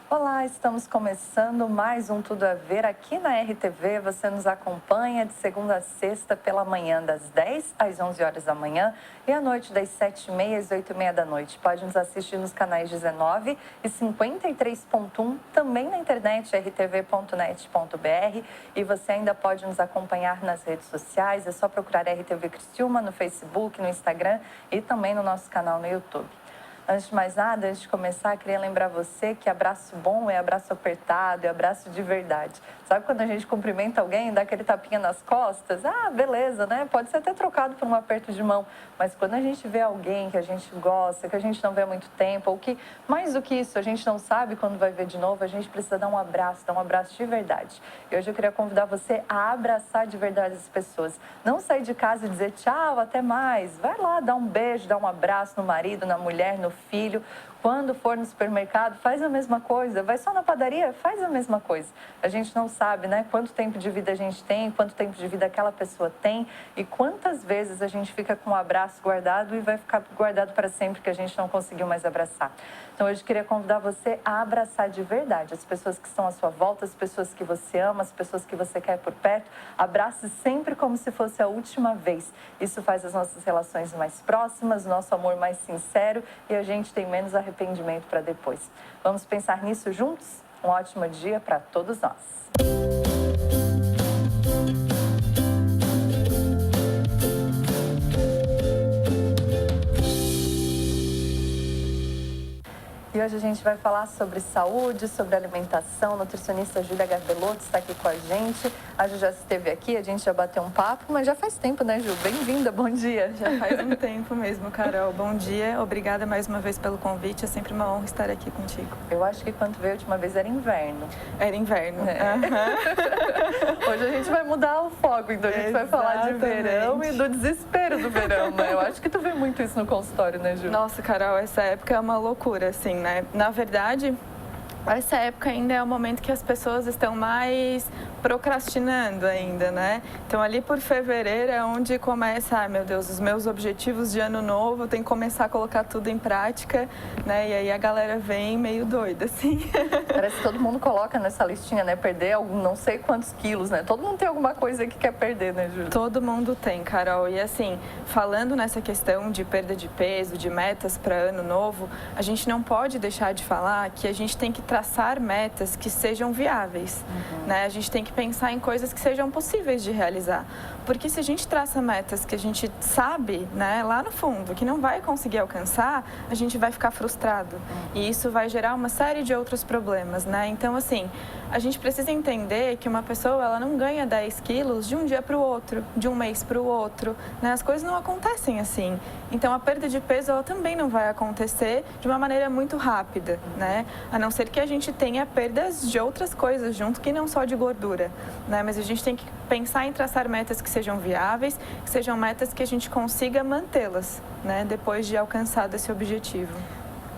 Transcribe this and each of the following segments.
Olá, estamos começando mais um Tudo a Ver aqui na RTV. Você nos acompanha de segunda a sexta pela manhã, das 10 às 11 horas da manhã e à noite, das 7h30 às 8h30 da noite. Pode nos assistir nos canais 19 e 53.1, também na internet, rtv.net.br. E você ainda pode nos acompanhar nas redes sociais, é só procurar RTV Criciúma no Facebook, no Instagram e também no nosso canal no YouTube. Antes de mais nada, antes de começar, queria lembrar você que abraço bom é abraço apertado, é abraço de verdade. Sabe quando a gente cumprimenta alguém, dá aquele tapinha nas costas? Ah, beleza, né? Pode ser até trocado por um aperto de mão, mas quando a gente vê alguém que a gente gosta, que a gente não vê há muito tempo, ou que, mais do que isso, a gente não sabe quando vai ver de novo, a gente precisa dar um abraço de verdade. E hoje eu queria convidar você a abraçar de verdade as pessoas. Não sair de casa e dizer tchau, até mais. Vai lá, dá um beijo, dá um abraço no marido, na mulher, no filho. Quando for no supermercado, faz a mesma coisa. Vai só na padaria, faz a mesma coisa. A gente não sabe, né, quanto tempo de vida a gente tem, quanto tempo de vida aquela pessoa tem e quantas vezes a gente fica com um abraço guardado e vai ficar guardado para sempre que a gente não conseguiu mais abraçar. Então, hoje eu queria convidar você a abraçar de verdade as pessoas que estão à sua volta, as pessoas que você ama, as pessoas que você quer por perto. Abrace sempre como se fosse a última vez. Isso faz as nossas relações mais próximas, nosso amor mais sincero e a gente tem menos arrependimento para depois. Vamos pensar nisso juntos? Um ótimo dia para todos nós. E hoje a gente vai falar sobre saúde, sobre alimentação. A nutricionista Júlia Garbelotto está aqui com a gente. A Ju já esteve aqui, a gente já bateu um papo, mas já faz tempo, né, Ju? Bem-vinda, bom dia. Já faz um tempo mesmo, Carol. Bom dia, obrigada mais uma vez pelo convite. É sempre uma honra estar aqui contigo. Eu acho que quando veio a última vez era inverno. Era inverno. Hoje a gente vai mudar o foco, então a gente vai falar de verão e do desespero do verão, né? Eu acho que tu vê muito isso no consultório, né, Ju? Nossa, Carol, essa época é uma loucura, assim, né? Na verdade, essa época ainda é o momento que as pessoas estão mais procrastinando ainda, né? Então, ali por fevereiro é onde começa, ai meu Deus, os meus objetivos de ano novo, eu tenho que começar a colocar tudo em prática, né? E aí a galera vem meio doida, assim. Parece que todo mundo coloca nessa listinha, né? Perder algum, não sei quantos quilos, né? Todo mundo tem alguma coisa que quer perder, né, Júlia? Todo mundo tem, Carol. E assim, falando nessa questão de perda de peso, de metas para ano novo, a gente não pode deixar de falar que a gente tem que traçar metas que sejam viáveis, né? A gente tem que pensar em coisas que sejam possíveis de realizar. Porque se a gente traça metas que a gente sabe, né, lá no fundo, que não vai conseguir alcançar, a gente vai ficar frustrado. E isso vai gerar uma série de outros problemas, né? Então, assim, a gente precisa entender que uma pessoa, ela não ganha 10 quilos de um dia para o outro, de um mês para o outro, né? As coisas não acontecem assim. Então, a perda de peso, ela também não vai acontecer de uma maneira muito rápida, né? A não ser que a gente tenha perdas de outras coisas junto, que não só de gordura, né? Mas a gente tem que pensar em traçar metas que sejam viáveis, que sejam metas que a gente consiga mantê-las, né? Depois de alcançado esse objetivo.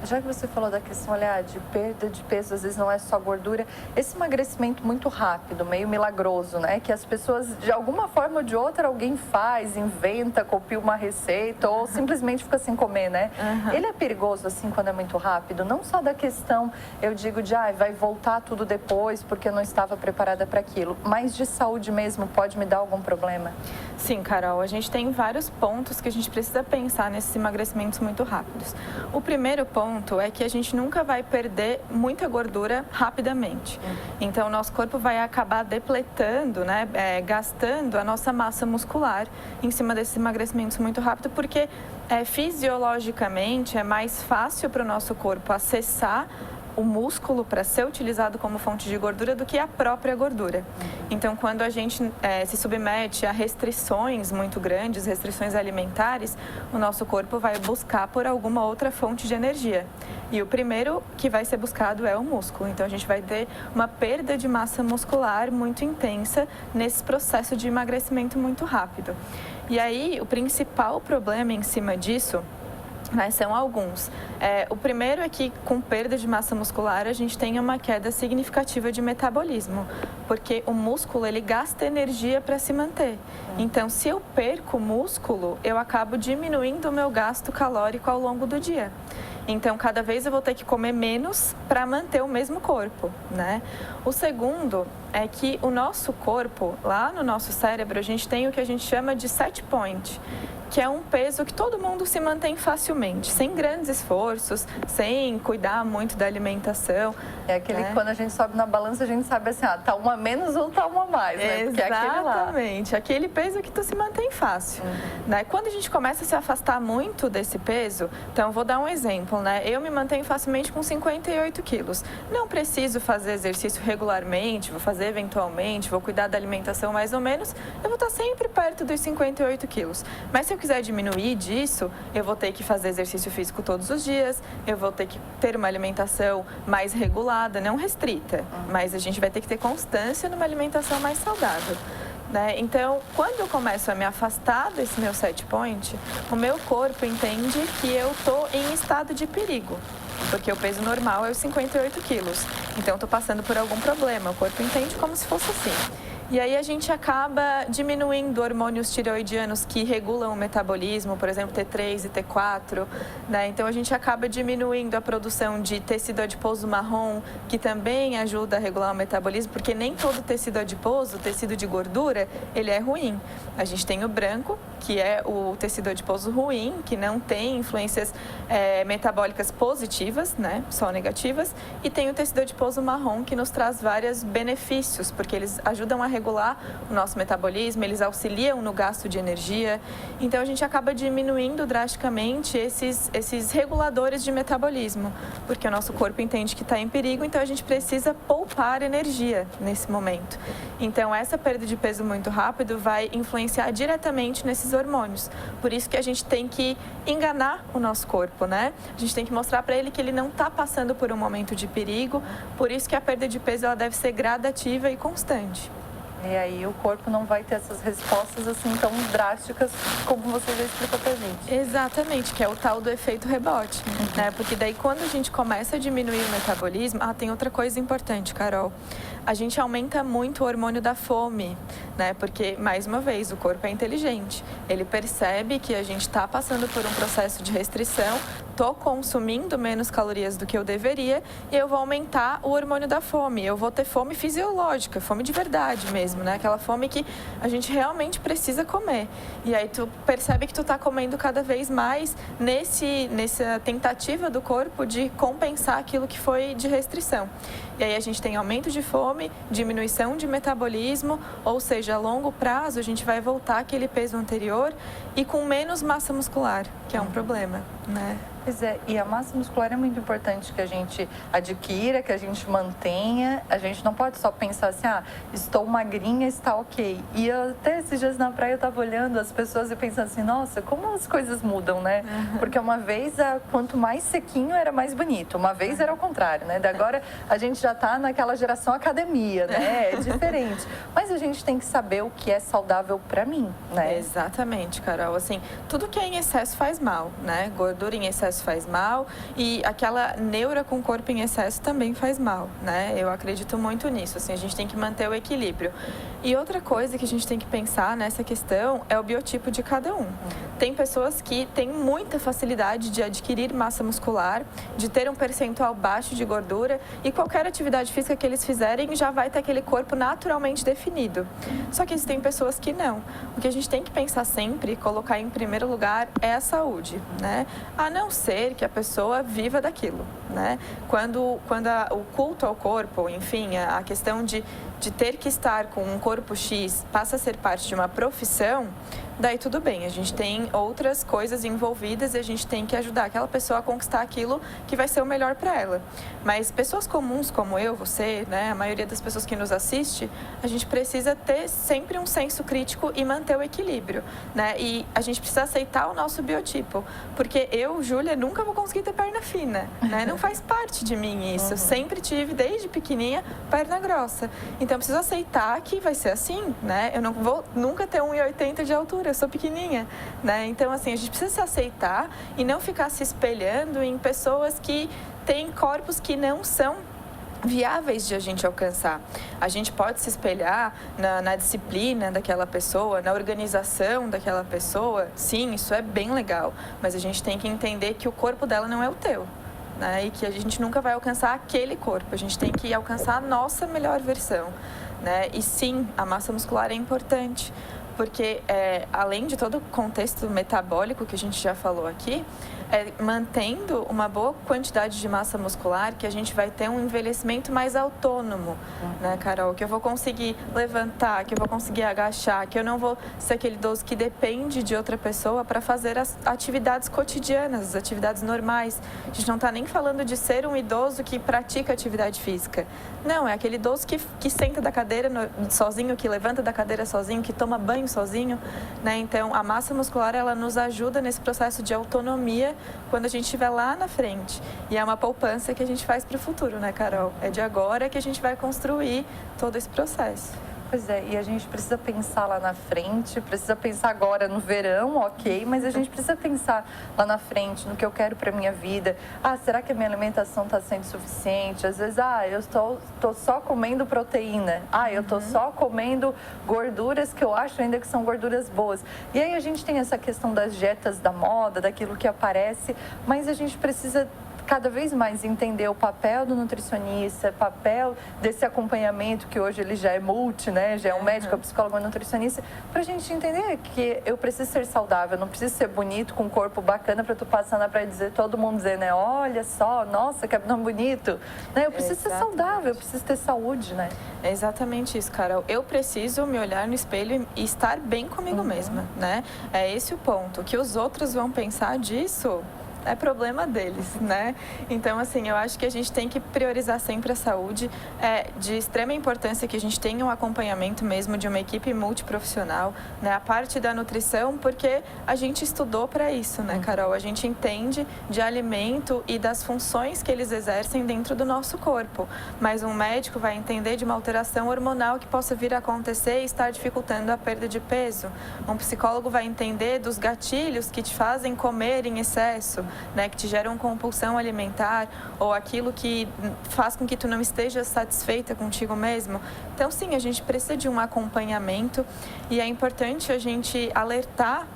Já que você falou da questão, olha, de perda de peso, às vezes não é só gordura, esse emagrecimento muito rápido, meio milagroso, né? Que as pessoas, de alguma forma ou de outra, alguém faz, inventa, copia uma receita ou simplesmente fica sem comer, né? Ele é perigoso, assim, quando é muito rápido? Não só da questão, eu digo, de, vai voltar tudo depois porque eu não estava preparada para aquilo, mas de saúde mesmo, pode me dar algum problema? Sim, Carol, a gente tem vários pontos que a gente precisa pensar nesses emagrecimentos muito rápidos. O primeiro ponto é que a gente nunca vai perder muita gordura rapidamente. Então, o nosso corpo vai acabar depletando, né, gastando a nossa massa muscular em cima desses emagrecimentos muito rápido, porque fisiologicamente é mais fácil para o nosso corpo acessar o músculo para ser utilizado como fonte de gordura do que a própria gordura. Então, quando a gente se submete a restrições muito grandes, restrições alimentares, o nosso corpo vai buscar por alguma outra fonte de energia. E o primeiro que vai ser buscado é o músculo. Então, a gente vai ter uma perda de massa muscular muito intensa nesse processo de emagrecimento muito rápido. E aí, o principal problema em cima disso, né, são alguns. O primeiro é que, com perda de massa muscular, a gente tem uma queda significativa de metabolismo, porque o músculo, ele gasta energia para se manter. Então, se eu perco músculo, eu acabo diminuindo o meu gasto calórico ao longo do dia. Então, cada vez eu vou ter que comer menos para manter o mesmo corpo, né? O segundo é que o nosso corpo, lá no nosso cérebro, a gente tem o que a gente chama de set point, que é um peso que todo mundo se mantém facilmente, sem grandes esforços, sem cuidar muito da alimentação. É aquele que quando a gente sobe na balança, a gente sabe assim, tá uma menos ou tá uma mais, né? Porque exatamente, é aquele peso que tu se mantém fácil. Né? Quando a gente começa a se afastar muito desse peso, então vou dar um exemplo, né? Eu me mantenho facilmente com 58 quilos. Não preciso fazer exercício regularmente, vou fazer eventualmente, vou cuidar da alimentação mais ou menos, eu vou estar sempre perto dos 58 quilos. Mas se eu quiser diminuir disso, eu vou ter que fazer exercício físico todos os dias, eu vou ter que ter uma alimentação mais regulada, não restrita, mas a gente vai ter que ter constância numa alimentação mais saudável. Né? Então, quando eu começo a me afastar desse meu set point, o meu corpo entende que eu estou em estado de perigo. Porque o peso normal é os 58 quilos. Então, eu estou passando por algum problema. O corpo entende como se fosse assim. E aí a gente acaba diminuindo hormônios tireoidianos que regulam o metabolismo, por exemplo, T3 e T4, né? Então a gente acaba diminuindo a produção de tecido adiposo marrom, que também ajuda a regular o metabolismo, porque nem todo tecido adiposo, tecido de gordura, ele é ruim. A gente tem o branco, que é o tecido adiposo ruim, que não tem influências metabólicas positivas, né? Só negativas, e tem o tecido adiposo marrom, que nos traz vários benefícios, porque eles ajudam a regular o nosso metabolismo, eles auxiliam no gasto de energia. Então, a gente acaba diminuindo drasticamente esses reguladores de metabolismo, porque o nosso corpo entende que está em perigo, então a gente precisa poupar energia nesse momento. Então, essa perda de peso muito rápido vai influenciar diretamente nesses hormônios. Por isso que a gente tem que enganar o nosso corpo, né? A gente tem que mostrar para ele que ele não está passando por um momento de perigo, por isso que a perda de peso ela deve ser gradativa e constante. E aí o corpo não vai ter essas respostas assim tão drásticas como você já explicou pra gente. Exatamente, que é o tal do efeito rebote, né? Porque daí quando a gente começa a diminuir o metabolismo, tem outra coisa importante, Carol. A gente aumenta muito o hormônio da fome, né? Porque, mais uma vez, o corpo é inteligente. Ele percebe que a gente está passando por um processo de restrição, estou consumindo menos calorias do que eu deveria e eu vou aumentar o hormônio da fome. Eu vou ter fome fisiológica, fome de verdade mesmo, né? Aquela fome que a gente realmente precisa comer. E aí tu percebe que tu está comendo cada vez mais nessa tentativa do corpo de compensar aquilo que foi de restrição. E aí a gente tem aumento de fome, diminuição de metabolismo, ou seja, a longo prazo a gente vai voltar àquele peso anterior e com menos massa muscular, que é um problema, né? Pois é, e a massa muscular é muito importante que a gente adquira, que a gente mantenha. A gente não pode só pensar assim, estou magrinha, está ok. E eu, até esses dias na praia eu estava olhando as pessoas e pensando assim, nossa, como as coisas mudam, né? Porque uma vez, quanto mais sequinho era mais bonito. Uma vez era o contrário, né? Da agora a gente já está naquela geração academia, né? É diferente. Mas a gente tem que saber o que é saudável para mim, né? Exatamente, Carol. Assim, tudo que é em excesso faz mal, né? Gordura em excesso faz mal e aquela neura com o corpo em excesso também faz mal, né? Eu acredito muito nisso, assim, a gente tem que manter o equilíbrio. E outra coisa que a gente tem que pensar nessa questão é o biotipo de cada um. Tem pessoas que têm muita facilidade de adquirir massa muscular, de ter um percentual baixo de gordura e qualquer atividade física que eles fizerem já vai ter aquele corpo naturalmente definido. Só que existem pessoas que não. O que a gente tem que pensar sempre, colocar em primeiro lugar é a saúde, né? A não ser que a pessoa viva daquilo, né? Quando o culto ao corpo, enfim, a questão de ter que estar com um corpo X passa a ser parte de uma profissão, daí tudo bem, a gente tem outras coisas envolvidas e a gente tem que ajudar aquela pessoa a conquistar aquilo que vai ser o melhor para ela. Mas pessoas comuns como eu, você, né, a maioria das pessoas que nos assiste, a gente precisa ter sempre um senso crítico e manter o equilíbrio, né? E a gente precisa aceitar o nosso biotipo, porque eu, Júlia, nunca vou conseguir ter perna fina, né? Não faz parte de mim isso. Eu sempre tive, desde pequenininha, perna grossa. Então, eu preciso aceitar que vai ser assim, né? Eu não vou nunca ter 1,80 de altura, eu sou pequenininha, né? Então, assim, a gente precisa se aceitar e não ficar se espelhando em pessoas que têm corpos que não são viáveis de a gente alcançar. A gente pode se espelhar na disciplina daquela pessoa, na organização daquela pessoa. Sim, isso é bem legal, mas a gente tem que entender que o corpo dela não é o teu. Né? E que a gente nunca vai alcançar aquele corpo, a gente tem que alcançar a nossa melhor versão. Né? E sim, a massa muscular é importante, porque além de todo o contexto metabólico que a gente já falou aqui, mantendo uma boa quantidade de massa muscular que a gente vai ter um envelhecimento mais autônomo, né, Carol? Que eu vou conseguir levantar, que eu vou conseguir agachar, que eu não vou ser aquele idoso que depende de outra pessoa para fazer as atividades cotidianas, as atividades normais. A gente não está nem falando de ser um idoso que pratica atividade física. Não, é aquele idoso que senta da cadeira sozinho, que levanta da cadeira sozinho, que toma banho sozinho, né? Então, a massa muscular, ela nos ajuda nesse processo de autonomia quando a gente estiver lá na frente. E é uma poupança que a gente faz para o futuro, né, Carol? É de agora que a gente vai construir todo esse processo. Pois é, e a gente precisa pensar lá na frente, precisa pensar agora no verão, ok, mas a gente precisa pensar lá na frente, no que eu quero para minha vida. Ah, será que a minha alimentação está sendo suficiente? Às vezes, eu estou só comendo proteína. Eu estou só comendo gorduras que eu acho ainda que são gorduras boas. E aí a gente tem essa questão das dietas da moda, daquilo que aparece, mas a gente precisa cada vez mais entender o papel do nutricionista, papel desse acompanhamento que hoje ele já é multi, né? Já é um médico, um psicólogo, um nutricionista, para a gente entender que eu preciso ser saudável, não preciso ser bonito, com um corpo bacana para tu passar na praia e dizer, todo mundo dizer, né? Olha só, nossa, que abdômen bonito. Né? Eu preciso ser saudável, eu preciso ter saúde, né? É exatamente isso, Carol. Eu preciso me olhar no espelho e estar bem comigo mesma, né? É esse o ponto. O que os outros vão pensar disso é problema deles, né? Então, assim, eu acho que a gente tem que priorizar sempre a saúde. É de extrema importância que a gente tenha um acompanhamento mesmo de uma equipe multiprofissional, né? A parte da nutrição, porque a gente estudou para isso, né, Carol? A gente entende de alimento e das funções que eles exercem dentro do nosso corpo. Mas um médico vai entender de uma alteração hormonal que possa vir a acontecer e estar dificultando a perda de peso. Um psicólogo vai entender dos gatilhos que te fazem comer em excesso, né, que te geram compulsão alimentar ou aquilo que faz com que tu não esteja satisfeita contigo mesmo. Então, sim, a gente precisa de um acompanhamento e é importante a gente alertar,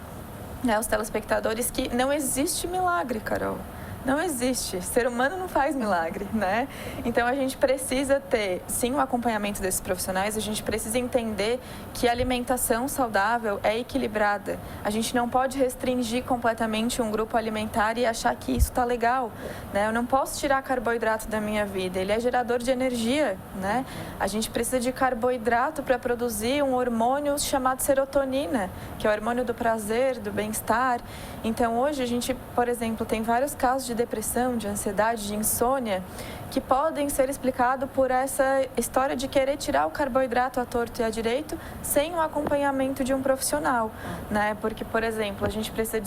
né, os telespectadores que não existe milagre, Carol. Não existe. Ser humano não faz milagre, né? Então, a gente precisa ter, sim, o acompanhamento desses profissionais. A gente precisa entender que a alimentação saudável é equilibrada. A gente não pode restringir completamente um grupo alimentar e achar que isso está legal, né? Eu não posso tirar carboidrato da minha vida. Ele é gerador de energia, né? A gente precisa de carboidrato para produzir um hormônio chamado serotonina, que é o hormônio do prazer, do bem-estar. Então, hoje, a gente, por exemplo, tem vários casos de depressão, de ansiedade, de insônia, que podem ser explicados por essa história de querer tirar o carboidrato à torto e à direito sem o acompanhamento de um profissional, né? Porque, por exemplo, a gente precisa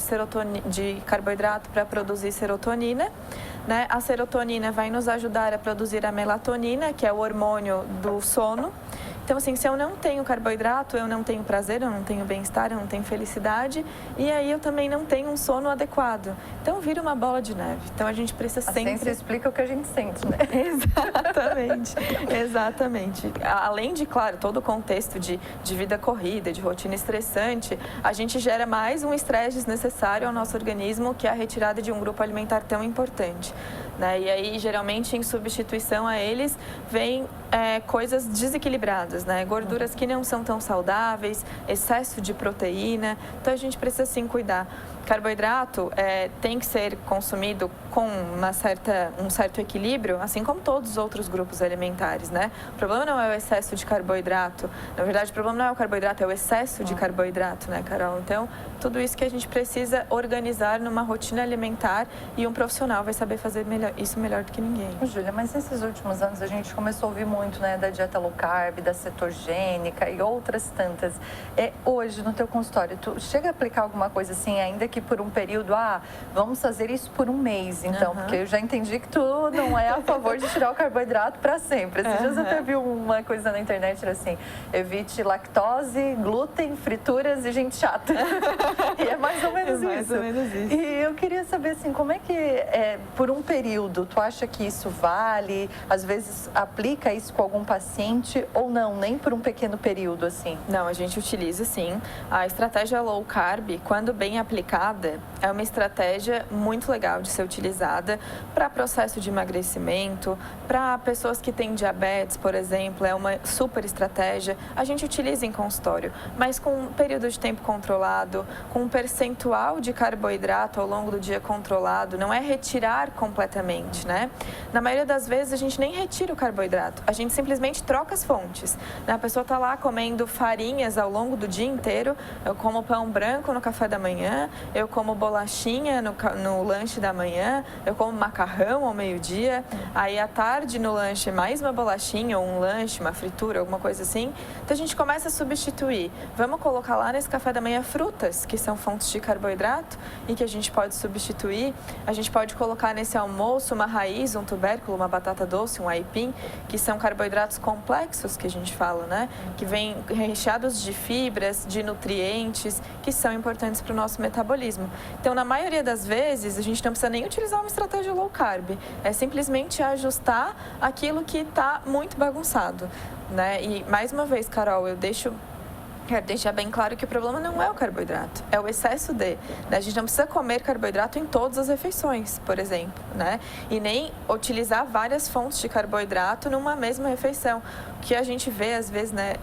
de carboidrato para produzir serotonina, né? A serotonina vai nos ajudar a produzir a melatonina, que é o hormônio do sono. Então, assim, se eu não tenho carboidrato, eu não tenho prazer, eu não tenho bem-estar, eu não tenho felicidade, e aí eu também não tenho um sono adequado. Então, vira uma bola de neve. Então, a gente precisa sempre... A ciência explica o que a gente sente, né? Exatamente, exatamente. Além de, claro, todo o contexto de vida corrida, de rotina estressante, a gente gera mais um estresse desnecessário ao nosso organismo, que é a retirada de um grupo alimentar tão importante, né? E aí, geralmente, em substituição a eles, vem coisas desequilibradas, né? Gorduras que não são tão saudáveis, excesso de proteína. Então, a gente precisa, sim, cuidar. Carboidrato tem que ser consumido com um certo equilíbrio, assim como todos os outros grupos alimentares, né? O problema não é o excesso de carboidrato. Na verdade, o problema não é o carboidrato, é o excesso de carboidrato, né, Carol? Então, tudo isso que a gente precisa organizar numa rotina alimentar e um profissional vai saber fazer isso melhor do que ninguém. Júlia, mas nesses últimos anos a gente começou a ouvir muito, né, da dieta low carb, da cetogênica e outras tantas. Hoje, no teu consultório, tu chega a aplicar alguma coisa assim, ainda que por um período, vamos fazer isso por um mês, então, porque eu já entendi que tu não é a favor de tirar o carboidrato para sempre. Esses dias eu até vi uma coisa na internet, era assim, evite lactose, glúten, frituras e gente chata. E é mais ou menos isso. Mais ou menos isso. E eu queria saber, assim, como é que, por um período, tu acha que isso vale? Às vezes aplica isso com algum paciente ou não, nem por um pequeno período, assim? Não, a gente utiliza sim. A estratégia low carb, quando bem aplicada, é uma estratégia muito legal de ser utilizada para processo de emagrecimento, para pessoas que têm diabetes, por exemplo, é uma super estratégia. A gente utiliza em consultório, mas com um período de tempo controlado, com um percentual de carboidrato ao longo do dia controlado, não é retirar completamente, né? Na maioria das vezes a gente nem retira o carboidrato, a gente simplesmente troca as fontes. A pessoa está lá comendo farinhas ao longo do dia inteiro, eu como pão branco no café da manhã, eu como bolachinha no lanche da manhã, eu como macarrão ao meio-dia, aí à tarde no lanche mais uma bolachinha ou um lanche, uma fritura, alguma coisa assim. Então a gente começa a substituir. Vamos colocar lá nesse café da manhã frutas, que são fontes de carboidrato e que a gente pode substituir. A gente pode colocar nesse almoço uma raiz, um tubérculo, uma batata doce, um aipim, que são carboidratos complexos que a gente fala, né? Que vêm recheados de fibras, de nutrientes, que são importantes para o nosso metabolismo. Então, na maioria das vezes, a gente não precisa nem utilizar uma estratégia low carb. É simplesmente ajustar aquilo que está muito bagunçado, né? E, mais uma vez, Carol, quero deixar bem claro que o problema não é o carboidrato, é o excesso de. A gente não precisa comer carboidrato em todas as refeições, por exemplo, né? E nem utilizar várias fontes de carboidrato numa mesma refeição. O que a gente vê, às vezes, né,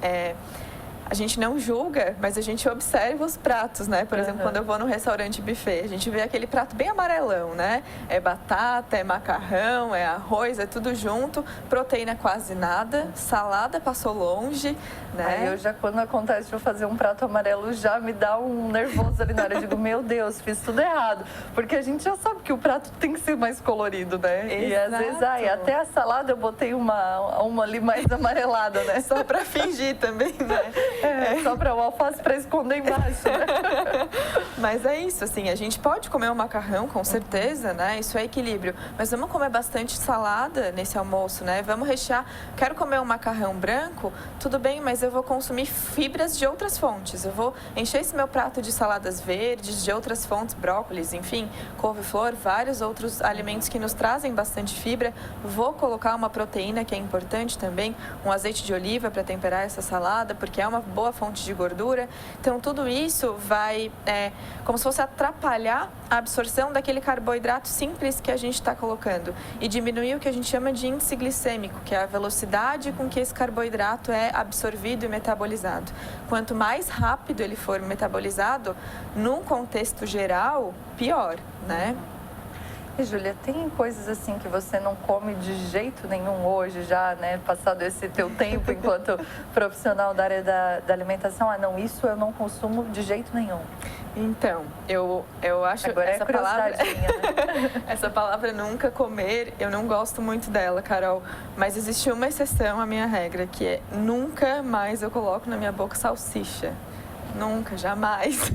a gente não julga, mas a gente observa os pratos, né? Por exemplo, quando eu vou no restaurante buffet, a gente vê aquele prato bem amarelão, né? É batata, é macarrão, é arroz, é tudo junto, proteína quase nada, salada passou longe, né? Aí eu já, quando acontece de eu fazer um prato amarelo, já me dá um nervoso ali na hora. Eu digo, meu Deus, fiz tudo errado. Porque a gente já sabe que o prato tem que ser mais colorido, né? Exato. E às vezes, até a salada eu botei uma ali mais amarelada, né? Só pra fingir também, né? Só para o alface para esconder embaixo, né? Mas é isso, assim, a gente pode comer um macarrão, com certeza, né? Isso é equilíbrio. Mas vamos comer bastante salada nesse almoço, né? Vamos rechear. Quero comer um macarrão branco? Tudo bem, mas eu vou consumir fibras de outras fontes. Eu vou encher esse meu prato de saladas verdes, de outras fontes, brócolis, enfim, couve-flor, vários outros alimentos que nos trazem bastante fibra. Vou colocar uma proteína que é importante também, um azeite de oliva para temperar essa salada, porque é uma boa fonte de gordura. Então, tudo isso vai, como se fosse atrapalhar a absorção daquele carboidrato simples que a gente está colocando e diminuir o que a gente chama de índice glicêmico, que é a velocidade com que esse carboidrato é absorvido e metabolizado. Quanto mais rápido ele for metabolizado, num contexto geral, pior, né? E, Júlia, tem coisas assim que você não come de jeito nenhum hoje já, né? Passado esse teu tempo enquanto profissional da área da alimentação. Não, isso eu não consumo de jeito nenhum. Então, eu acho agora essa palavra, né? essa palavra nunca comer, eu não gosto muito dela, Carol. Mas existe uma exceção à minha regra, que é nunca mais eu coloco na minha boca salsicha. Nunca, jamais.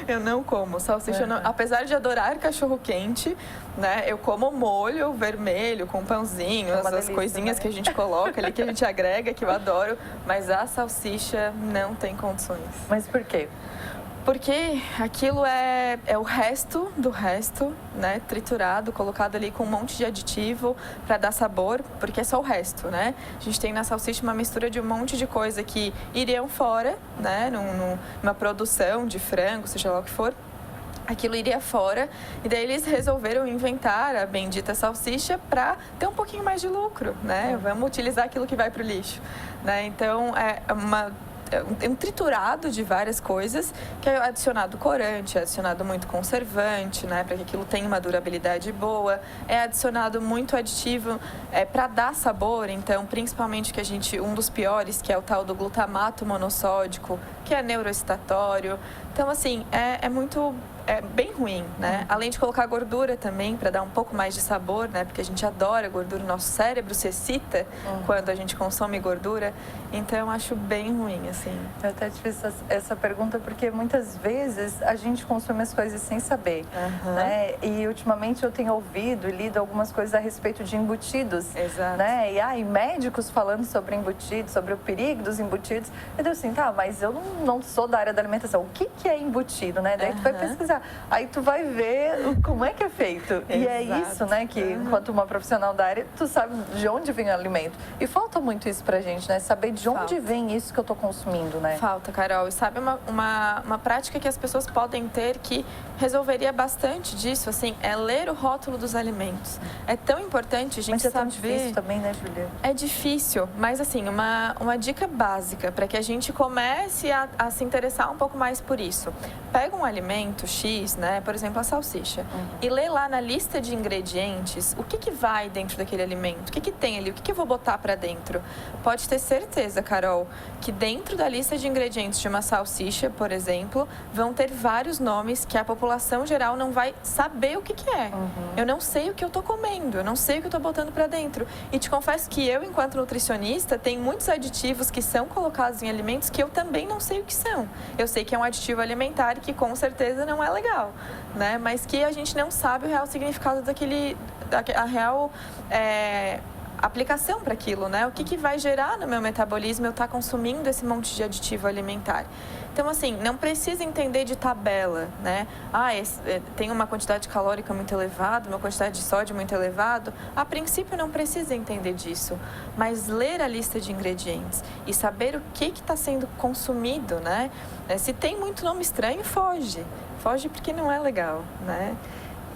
Eu não como salsicha. Não, apesar de adorar cachorro quente, né? Eu como molho vermelho com pãozinho, essas coisinhas também que a gente coloca ali, que a gente agrega, que eu adoro. Mas a salsicha não tem condições. Mas por quê? Porque aquilo é o resto do resto, né? Triturado, colocado ali com um monte de aditivo para dar sabor, porque é só o resto, né? A gente tem na salsicha uma mistura de um monte de coisa que iriam fora, né? Numa produção de frango, seja lá o que for. Aquilo iria fora, e daí eles resolveram inventar a bendita salsicha para ter um pouquinho mais de lucro, né? Vamos utilizar aquilo que vai para o lixo, né? Então, um triturado de várias coisas, que é adicionado corante, é adicionado muito conservante, né, para que aquilo tenha uma durabilidade boa, é adicionado muito aditivo para dar sabor, então, principalmente um dos piores, que é o tal do glutamato monossódico, que é neuroexcitatório. Então, assim, é muito é bem ruim, né? Além de colocar gordura também, para dar um pouco mais de sabor, né? Porque a gente adora gordura, o nosso cérebro se excita quando a gente consome gordura. Então, eu acho bem ruim, assim. Eu até te fiz essa pergunta porque muitas vezes a gente consome as coisas sem saber, né? E ultimamente eu tenho ouvido e lido algumas coisas a respeito de embutidos, Exato. né? E médicos falando sobre embutidos, sobre o perigo dos embutidos. Eu digo assim, tá, mas eu não sou da área da alimentação. O que é embutido, né? Daí tu vai pesquisar. Aí tu vai ver como é que é feito. E é isso, né? Que enquanto uma profissional da área, tu sabe de onde vem o alimento. E falta muito isso pra gente, né? Saber de onde vem isso que eu tô consumindo, né? Falta, Carol. E sabe uma prática que as pessoas podem ter que resolveria bastante disso, assim, é ler o rótulo dos alimentos. É tão importante a gente saber... Mas é tão difícil também, né, Julia? É difícil, mas assim, uma dica básica para que a gente comece a se interessar um pouco mais por isso. Pega um alimento X, né, por exemplo, a salsicha, e lê lá na lista de ingredientes o que vai dentro daquele alimento, o que tem ali, o que eu vou botar para dentro. Pode ter certeza, Carol, que dentro da lista de ingredientes de uma salsicha, por exemplo, vão ter vários nomes que a população geral não vai saber o que é. Eu não sei o que eu tô comendo, eu não sei o que eu tô botando para dentro. E te confesso que eu, enquanto nutricionista, tenho muitos aditivos que são colocados em alimentos que eu também não sei o que são. Eu sei que é um aditivo alimentar e que com certeza não é legal, né? Mas que a gente não sabe o real significado a real aplicação para aquilo, né? O que vai gerar no meu metabolismo eu estar consumindo esse monte de aditivo alimentar. Então, assim, não precisa entender de tabela, né? Tem uma quantidade calórica muito elevada, uma quantidade de sódio muito elevada. A princípio, não precisa entender disso. Mas ler a lista de ingredientes e saber o que está sendo consumido, né? Se tem muito nome estranho, foge. Foge porque não é legal, né?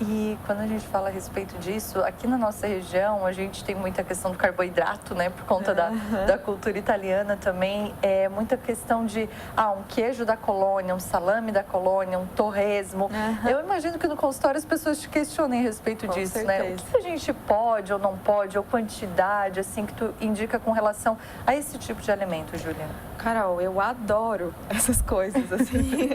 E quando a gente fala a respeito disso, aqui na nossa região, a gente tem muita questão do carboidrato, né? Por conta da cultura italiana também. É muita questão de, um queijo da colônia, um salame da colônia, um torresmo. Eu imagino que no consultório as pessoas te questionem a respeito disso, certeza. né? O que a gente pode ou não pode, ou quantidade, assim, que tu indica com relação a esse tipo de alimento, Julia? Carol, eu adoro essas coisas, assim.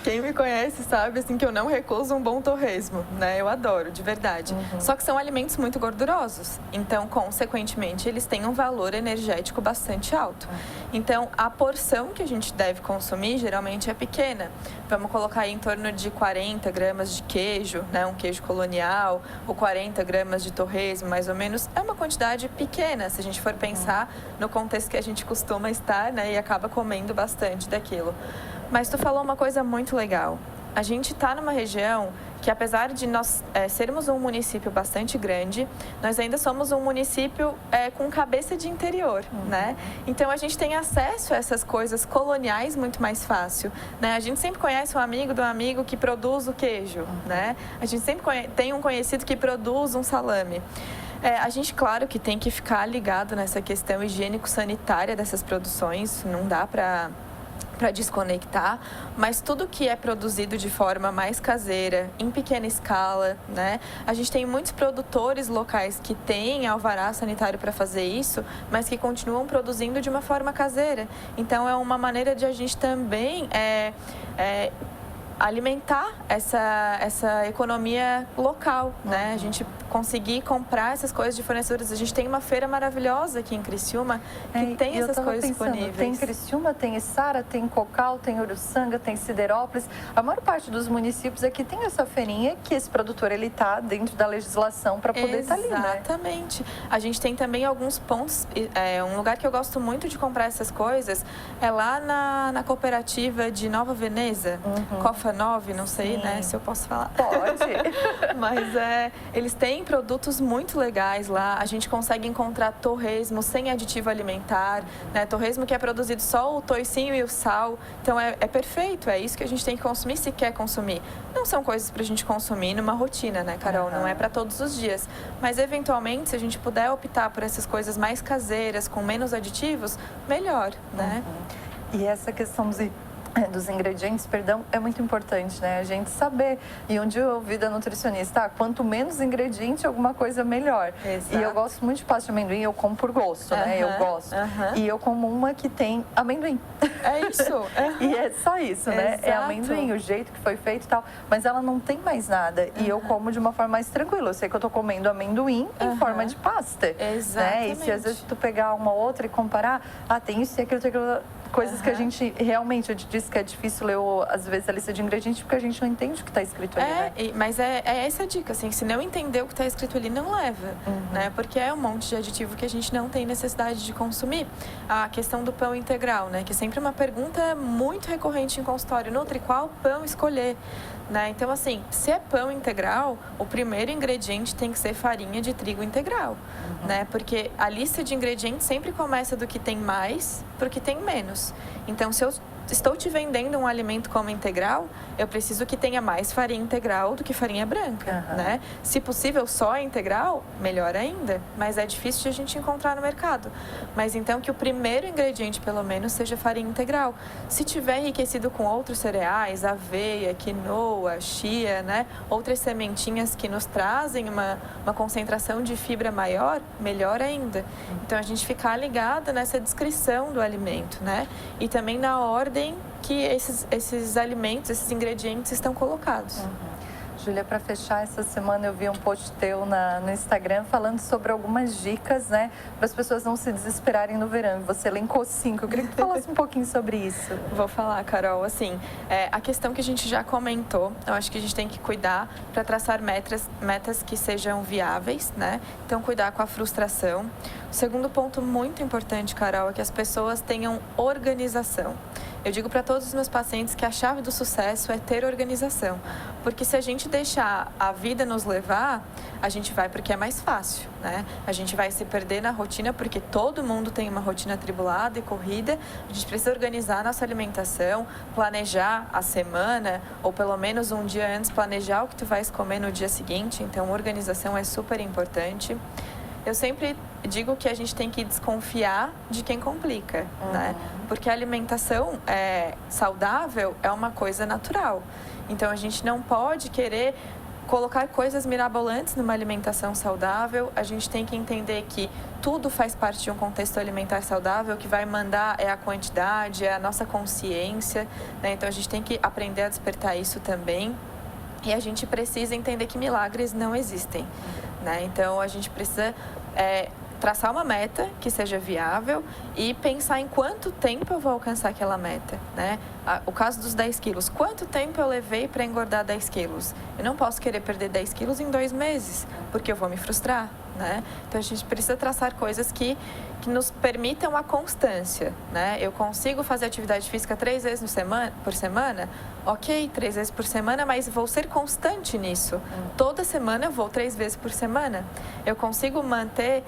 Quem me conhece sabe, assim, que eu não recuso um bom torresmo, né? Eu adoro, de verdade. Só que são alimentos muito gordurosos. Então, consequentemente, eles têm um valor energético bastante alto. Então, a porção que a gente deve consumir, geralmente, é pequena. Vamos colocar aí em torno de 40 gramas de queijo, né? Um queijo colonial, ou 40 gramas de torresmo, mais ou menos. É uma quantidade pequena, se a gente for pensar no contexto que a gente costuma estar, né? E acaba comendo bastante daquilo. Mas tu falou uma coisa muito legal. A gente está numa região que, apesar de nós sermos um município bastante grande, nós ainda somos um município com cabeça de interior, né? Então, a gente tem acesso a essas coisas coloniais muito mais fácil, né? A gente sempre conhece um amigo do amigo que produz o queijo, né? A gente sempre tem um conhecido que produz um salame. A gente, claro, que tem que ficar ligado nessa questão higiênico-sanitária dessas produções, não dá para desconectar, mas tudo que é produzido de forma mais caseira, em pequena escala, né? A gente tem muitos produtores locais que têm alvará sanitário para fazer isso, mas que continuam produzindo de uma forma caseira. Então, é uma maneira de a gente também alimentar essa economia local, né? A gente conseguir comprar essas coisas de fornecedores. A gente tem uma feira maravilhosa aqui em Criciúma que tem essas coisas disponíveis. Tem Criciúma, tem Içara, tem Cocal, tem Uruçanga, tem Siderópolis. A maior parte dos municípios aqui tem essa feirinha que esse produtor ele tá dentro da legislação para poder estar ali, né? Exatamente. A gente tem também alguns pontos. Um lugar que eu gosto muito de comprar essas coisas é lá na cooperativa de Nova Veneza, Cofa 9, não sei, né, se eu posso falar. Pode. Mas eles têm produtos muito legais lá. A gente consegue encontrar torresmo sem aditivo alimentar, né? Torresmo que é produzido só o toicinho e o sal. Então, é perfeito. É isso que a gente tem que consumir se quer consumir. Não são coisas pra gente consumir numa rotina, né, Carol? Não é para todos os dias. Mas, eventualmente, se a gente puder optar por essas coisas mais caseiras, com menos aditivos, melhor, né? E essa questão dos ingredientes, perdão, é muito importante, né? A gente saber. E um dia eu ouvi da nutricionista, quanto menos ingrediente, alguma coisa melhor. Exato. E eu gosto muito de pasta de amendoim, eu como por gosto, né? Eu gosto. E eu como uma que tem amendoim. É isso. E é só isso, né? Exato. É amendoim, o jeito que foi feito e tal. Mas ela não tem mais nada. E eu como de uma forma mais tranquila. Eu sei que eu tô comendo amendoim em forma de pasta. Exatamente. Né? E se às vezes tu pegar uma outra e comparar, tem isso e aquilo, tem aquilo. Coisas que a gente realmente, eu te disse que é difícil ler, às vezes, a lista de ingredientes, porque a gente não entende o que está escrito ali, né? Mas é essa a dica, assim, se não entender o que está escrito ali, não leva, né? Porque é um monte de aditivo que a gente não tem necessidade de consumir. A questão do pão integral, né? Que é sempre uma pergunta muito recorrente em consultório. Nutri, qual pão escolher? Né? Então, assim, se é pão integral, o primeiro ingrediente tem que ser farinha de trigo integral, né? Porque a lista de ingredientes sempre começa do que tem mais para o que tem menos. Então, se eu estou te vendendo um alimento como integral, eu preciso que tenha mais farinha integral do que farinha branca, né? Se possível, só integral, melhor ainda, mas é difícil de a gente encontrar no mercado. Mas então que o primeiro ingrediente, pelo menos, seja farinha integral. Se tiver enriquecido com outros cereais, aveia, quinoa, chia, né? Outras sementinhas que nos trazem uma concentração de fibra maior, melhor ainda. Então, a gente ficar ligada nessa descrição do alimento, né? E também na ordem que esses alimentos, esses ingredientes estão colocados. Júlia, para fechar, essa semana eu vi um post teu no Instagram falando sobre algumas dicas, né, para as pessoas não se desesperarem no verão. Você elencou 5. Eu queria que tu falasse um pouquinho sobre isso. Vou falar, Carol. Assim, a questão que a gente já comentou, eu acho que a gente tem que cuidar para traçar metas que sejam viáveis, né? Então, cuidar com a frustração. O segundo ponto muito importante, Carol, é que as pessoas tenham organização. Eu digo para todos os meus pacientes que a chave do sucesso é ter organização. Porque se a gente deixar a vida nos levar, a gente vai porque é mais fácil, né? A gente vai se perder na rotina porque todo mundo tem uma rotina atribulada e corrida. A gente precisa organizar a nossa alimentação, planejar a semana, ou pelo menos um dia antes planejar o que tu vais comer no dia seguinte. Então, organização é super importante. Eu sempre digo que a gente tem que desconfiar de quem complica, né? Porque a alimentação saudável é uma coisa natural. Então, a gente não pode querer colocar coisas mirabolantes numa alimentação saudável. A gente tem que entender que tudo faz parte de um contexto alimentar saudável. O que vai mandar é a quantidade, é a nossa consciência, né? Então, a gente tem que aprender a despertar isso também. E a gente precisa entender que milagres não existem, né? Então, a gente precisa traçar uma meta que seja viável e pensar em quanto tempo eu vou alcançar aquela meta, né? O caso dos 10 quilos. Quanto tempo eu levei para engordar 10 quilos? Eu não posso querer perder 10 quilos em 2 meses, porque eu vou me frustrar, né? Então, a gente precisa traçar coisas que nos permitam a constância, né? Eu consigo fazer atividade física 3 vezes por semana? Ok, 3 vezes por semana, mas vou ser constante nisso. Toda semana eu vou 3 vezes por semana. Eu consigo manter,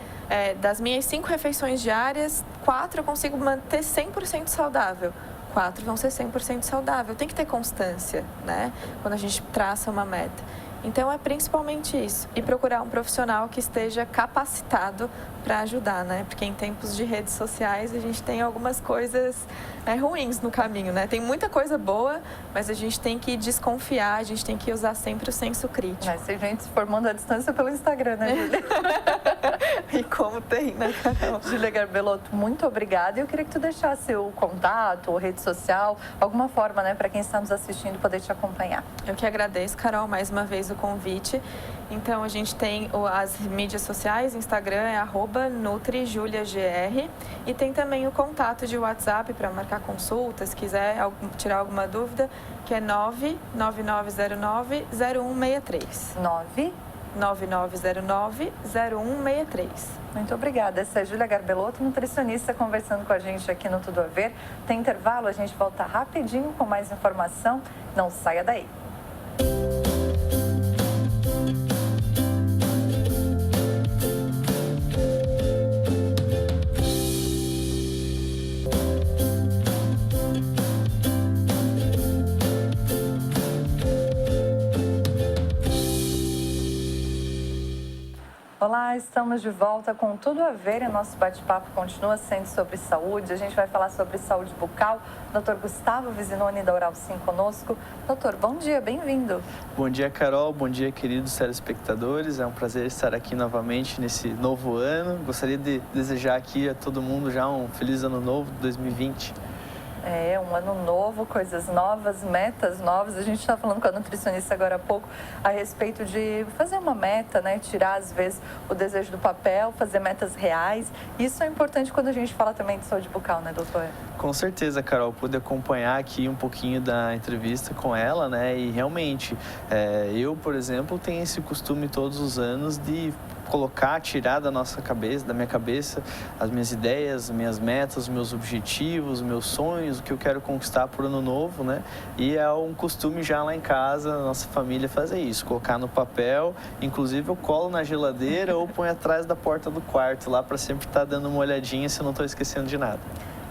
das minhas 5 refeições diárias, 4 eu consigo manter 100% saudável. 4 vão ser 100% saudável. Tem que ter constância, né? Quando a gente traça uma meta. Então, é principalmente isso. E procurar um profissional que esteja capacitado para ajudar, né? Porque em tempos de redes sociais, a gente tem algumas coisas ruins no caminho, né? Tem muita coisa boa, mas a gente tem que desconfiar, a gente tem que usar sempre o senso crítico. Mas tem gente se formando à distância pelo Instagram, né, Júlia? E como tem, né, Carol? Júlia Garbelotto, muito obrigada. Eu queria que tu deixasse o contato, ou rede social, alguma forma, né, para quem está nos assistindo poder te acompanhar. Eu que agradeço, Carol, mais uma vez o convite. Então, a gente tem as mídias sociais, Instagram é @NutriJuliaGR e tem também o contato de WhatsApp para marcar consulta, se quiser tirar alguma dúvida, que é 99909-0163. 9909-0163. Muito obrigada. Essa é a Júlia Garbelotto, nutricionista, conversando com a gente aqui no Tudo a Ver. Tem intervalo, a gente volta rapidinho com mais informação. Não saia daí. Olá, Olá, estamos de volta com Tudo a Ver e nosso bate-papo continua sendo sobre saúde. A gente vai falar sobre saúde bucal. Dr. Gustavo Visinoni da Oral Sim conosco. Doutor, bom dia, bem-vindo. Bom dia, Carol. Bom dia, queridos telespectadores. É um prazer estar aqui novamente nesse novo ano. Gostaria de desejar aqui a todo mundo já um feliz ano novo, 2020. É, um ano novo, coisas novas, metas novas. A gente está falando com a nutricionista agora há pouco a respeito de fazer uma meta, né? Tirar, às vezes, o desejo do papel, fazer metas reais. Isso é importante quando a gente fala também de saúde bucal, né, doutor? Com certeza, Carol. Pude acompanhar aqui um pouquinho da entrevista com ela, né? E realmente, eu, por exemplo, tenho esse costume todos os anos de colocar, tirar da nossa cabeça, da minha cabeça, as minhas ideias, minhas metas, meus objetivos, meus sonhos, o que eu quero conquistar por ano novo, né? E é um costume já lá em casa, a nossa família fazer isso, colocar no papel, inclusive eu colo na geladeira ou ponho atrás da porta do quarto lá para sempre estar dando uma olhadinha se eu não estou esquecendo de nada.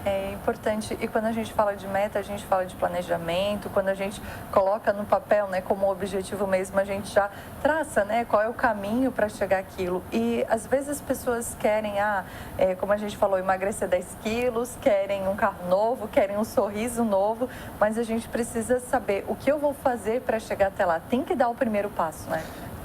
É importante, e quando a gente fala de meta, a gente fala de planejamento, quando a gente coloca no papel, né, como objetivo mesmo, a gente já traça, né, qual é o caminho para chegar àquilo. E às vezes as pessoas querem, como a gente falou, emagrecer 10 quilos, querem um carro novo, querem um sorriso novo, mas a gente precisa saber o que eu vou fazer para chegar até lá. Tem que dar o primeiro passo, né?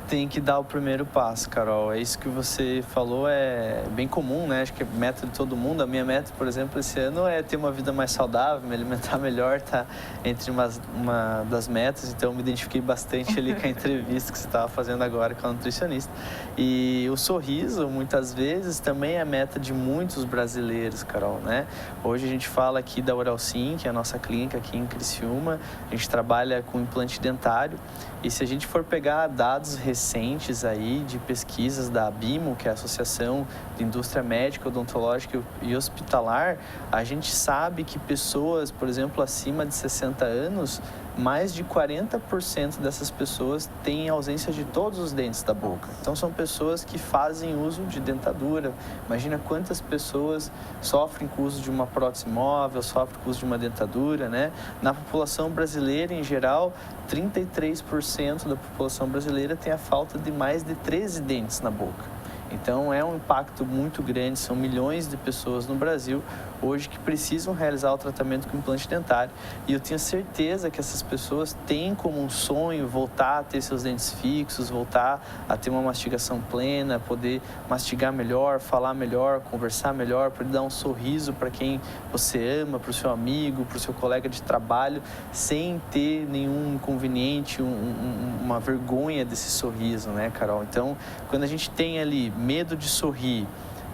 Tem que dar o primeiro passo, Carol. É isso que você falou, é bem comum, né? Acho que é meta de todo mundo. A minha meta, por exemplo, esse ano é ter uma vida mais saudável, me alimentar melhor, tá entre uma das metas. Então, eu me identifiquei bastante ali com a entrevista que você estava fazendo agora com a nutricionista. E o sorriso, muitas vezes, também é a meta de muitos brasileiros, Carol, né? Hoje a gente fala aqui da Oral Sim, que é a nossa clínica aqui em Criciúma. A gente trabalha com implante dentário. E se a gente for pegar dados recentes aí de pesquisas da ABIMO, que é a Associação de Indústria Médica, Odontológica e Hospitalar, a gente sabe que pessoas, por exemplo, acima de 60 anos, mais de 40% dessas pessoas têm ausência de todos os dentes da boca. Então, são pessoas que fazem uso de dentadura. Imagina quantas pessoas sofrem com o uso de uma prótese móvel, sofrem com o uso de uma dentadura, né? Na população brasileira, em geral, 33% da população brasileira tem a falta de mais de 13 dentes na boca. Então, é um impacto muito grande, são milhões de pessoas no Brasil hoje que precisam realizar o tratamento com implante dentário. E eu tenho certeza que essas pessoas têm como um sonho voltar a ter seus dentes fixos, voltar a ter uma mastigação plena, poder mastigar melhor, falar melhor, conversar melhor, poder dar um sorriso para quem você ama, para o seu amigo, para o seu colega de trabalho, sem ter nenhum inconveniente, uma vergonha desse sorriso, né, Carol? Então, quando a gente tem ali medo de sorrir,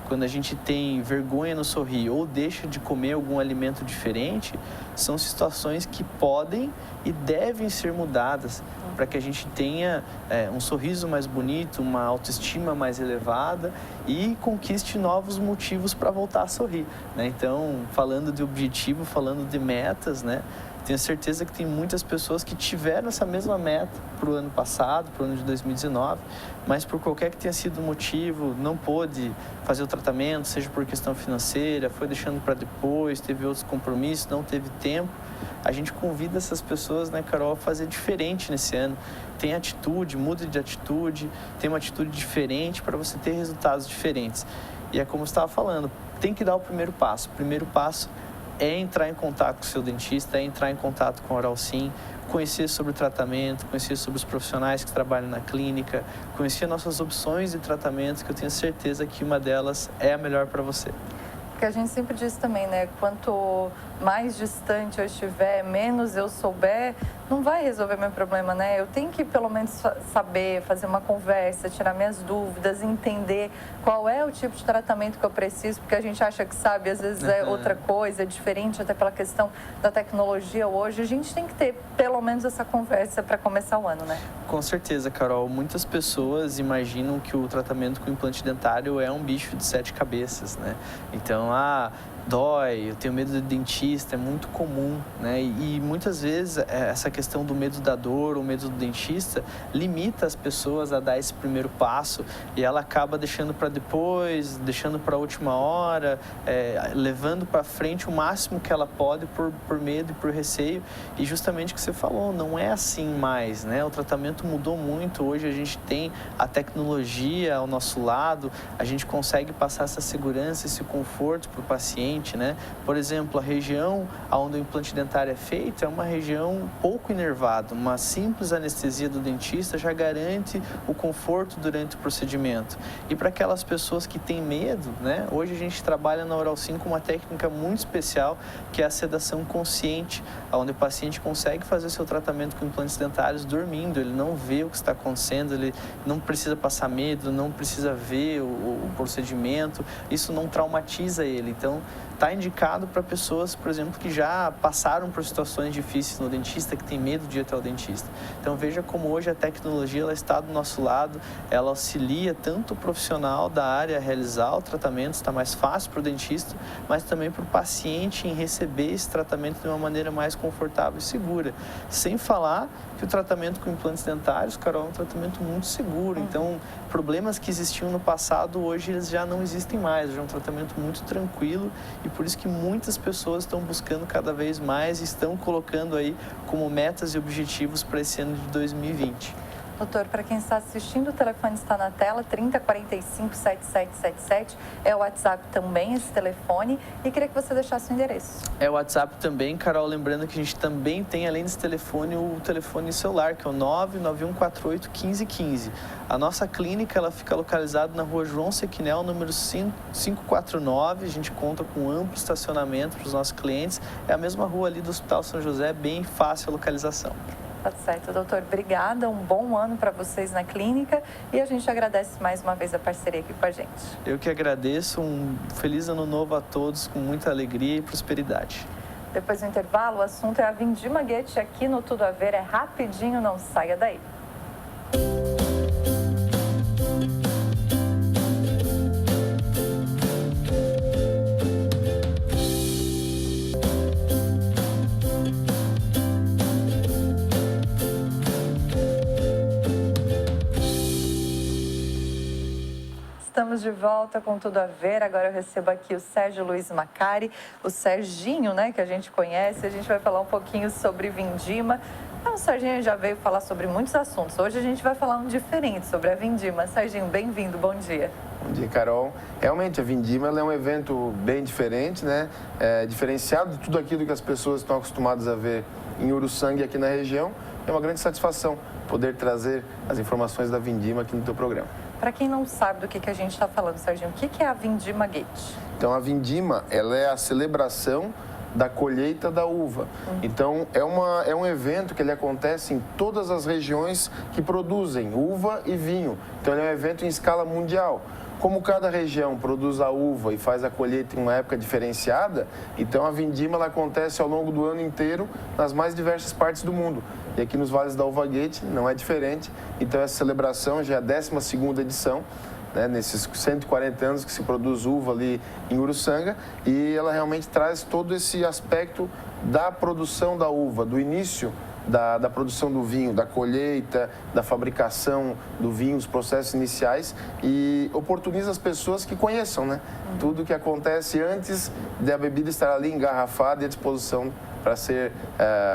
quando a gente tem vergonha no sorrir ou deixa de comer algum alimento diferente, são situações que podem e devem ser mudadas para que a gente tenha um sorriso mais bonito, uma autoestima mais elevada e conquiste novos motivos para voltar a sorrir, né? Então, falando de objetivo, falando de metas, né? Tenho certeza que tem muitas pessoas que tiveram essa mesma meta para o ano passado, para o ano de 2019, mas por qualquer que tenha sido o motivo, não pôde fazer o tratamento, seja por questão financeira, foi deixando para depois, teve outros compromissos, não teve tempo. A gente convida essas pessoas, né, Carol, a fazer diferente nesse ano. Tem atitude, mude de atitude, tem uma atitude diferente para você ter resultados diferentes. E é como você estava falando, tem que dar o primeiro passo. O primeiro passo é entrar em contato com o seu dentista, é entrar em contato com a Oral Sim, conhecer sobre o tratamento, conhecer sobre os profissionais que trabalham na clínica, conhecer nossas opções de tratamento, que eu tenho certeza que uma delas é a melhor para você. Porque a gente sempre diz também, né, quanto mais distante eu estiver, menos eu souber, não vai resolver meu problema, né? Eu tenho que pelo menos saber, fazer uma conversa, tirar minhas dúvidas, entender qual é o tipo de tratamento que eu preciso, porque a gente acha que sabe, às vezes é outra coisa, é diferente, até pela questão da tecnologia hoje. A gente tem que ter pelo menos essa conversa para começar o ano, né? Com certeza, Carol. Muitas pessoas imaginam que o tratamento com implante dentário é um bicho de 7 cabeças, né? Então, dói, eu tenho medo de dentista, é muito comum, né? E muitas vezes essa questão do medo da dor, o medo do dentista, limita as pessoas a dar esse primeiro passo e ela acaba deixando para depois, deixando para a última hora, levando para frente o máximo que ela pode por medo e por receio. E justamente o que você falou, não é assim mais, né? O tratamento tratamento mudou muito. Hoje a gente tem a tecnologia ao nosso lado, a gente consegue passar essa segurança, esse conforto para o paciente, né? Por exemplo, a região onde o implante dentário é feito é uma região pouco inervada. Uma simples anestesia do dentista já garante o conforto durante o procedimento. E para aquelas pessoas que têm medo, né? Hoje a gente trabalha na Oral-Sim com uma técnica muito especial, que é a sedação consciente, onde o paciente consegue fazer seu tratamento com implantes dentários dormindo, ele não vê o que está acontecendo, ele não precisa passar medo, não precisa ver o procedimento, isso não traumatiza ele. Então, está indicado para pessoas, por exemplo, que já passaram por situações difíceis no dentista, que tem medo de ir até o dentista. Então, veja como hoje a tecnologia ela está do nosso lado, ela auxilia tanto o profissional da área a realizar o tratamento, está mais fácil para o dentista, mas também para o paciente em receber esse tratamento de uma maneira mais confortável e segura. Sem falar que o tratamento com implantes dentários, Carol, é um tratamento muito seguro. Então, problemas que existiam no passado, hoje eles já não existem mais. Hoje é um tratamento muito tranquilo e por isso que muitas pessoas estão buscando cada vez mais e estão colocando aí como metas e objetivos para esse ano de 2020. Doutor, para quem está assistindo, o telefone está na tela, 3045-7777, é o WhatsApp também, esse telefone, e queria que você deixasse o endereço. É o WhatsApp também, Carol, lembrando que a gente também tem, além desse telefone, o telefone celular, que é o 99148-1515. A nossa clínica, ela fica localizada na rua João Sequinel, número 549, a gente conta com amplo estacionamento para os nossos clientes, é a mesma rua ali do Hospital São José, bem fácil a localização. Tá certo, doutor. Obrigada, um bom ano para vocês na clínica e a gente agradece mais uma vez a parceria aqui com a gente. Eu que agradeço, um feliz ano novo a todos, com muita alegria e prosperidade. Depois do intervalo, o assunto é a Vindima Guete aqui no Tudo a Ver, é rapidinho, não saia daí. Estamos de volta com Tudo a Ver. Agora eu recebo aqui o Sérgio Luiz Macari, o Serginho, né, que a gente conhece. A gente vai falar um pouquinho sobre Vindima. Então, o Serginho já veio falar sobre muitos assuntos. Hoje a gente vai falar um diferente sobre a Vindima. Serginho, bem-vindo, bom dia. Bom dia, Carol. Realmente, a Vindima ela é um evento bem diferente, né? Diferenciado de tudo aquilo que as pessoas estão acostumadas a ver em Uruçanga e aqui na região. É uma grande satisfação poder trazer as informações da Vindima aqui no teu programa. Para quem não sabe do que a gente está falando, Serginho, o que é a Vindima Guete? Então, a Vindima, ela é a celebração da colheita da uva. Então, é um evento que ele acontece em todas as regiões que produzem uva e vinho. Então, ele é um evento em escala mundial. Como cada região produz a uva e faz a colheita em uma época diferenciada, então a Vindima ela acontece ao longo do ano inteiro nas mais diversas partes do mundo. E aqui nos Vales da Uva Guete não é diferente. Então essa celebração já é a 12ª edição, né, nesses 140 anos que se produz uva ali em Uruçanga, e ela realmente traz todo esse aspecto da produção da uva, do início da produção do vinho, da colheita, da fabricação do vinho, os processos iniciais, e oportuniza as pessoas que conheçam, né? Tudo que acontece antes da bebida estar ali engarrafada e à disposição para ser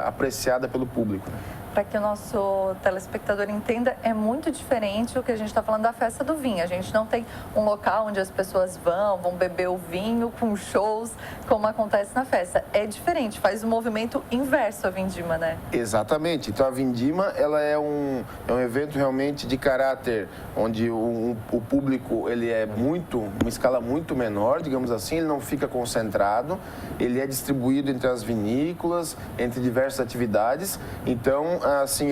apreciada pelo público. Para que o nosso telespectador entenda, é muito diferente o que a gente está falando da festa do vinho. A gente não tem um local onde as pessoas vão beber o vinho com shows, como acontece na festa. É diferente, faz um movimento inverso a Vindima, né? Exatamente. Então a Vindima ela é um evento realmente de caráter, onde o público ele é uma escala muito menor, digamos assim, ele não fica concentrado, ele é distribuído entre as vinícolas, entre diversas atividades. Então, assim,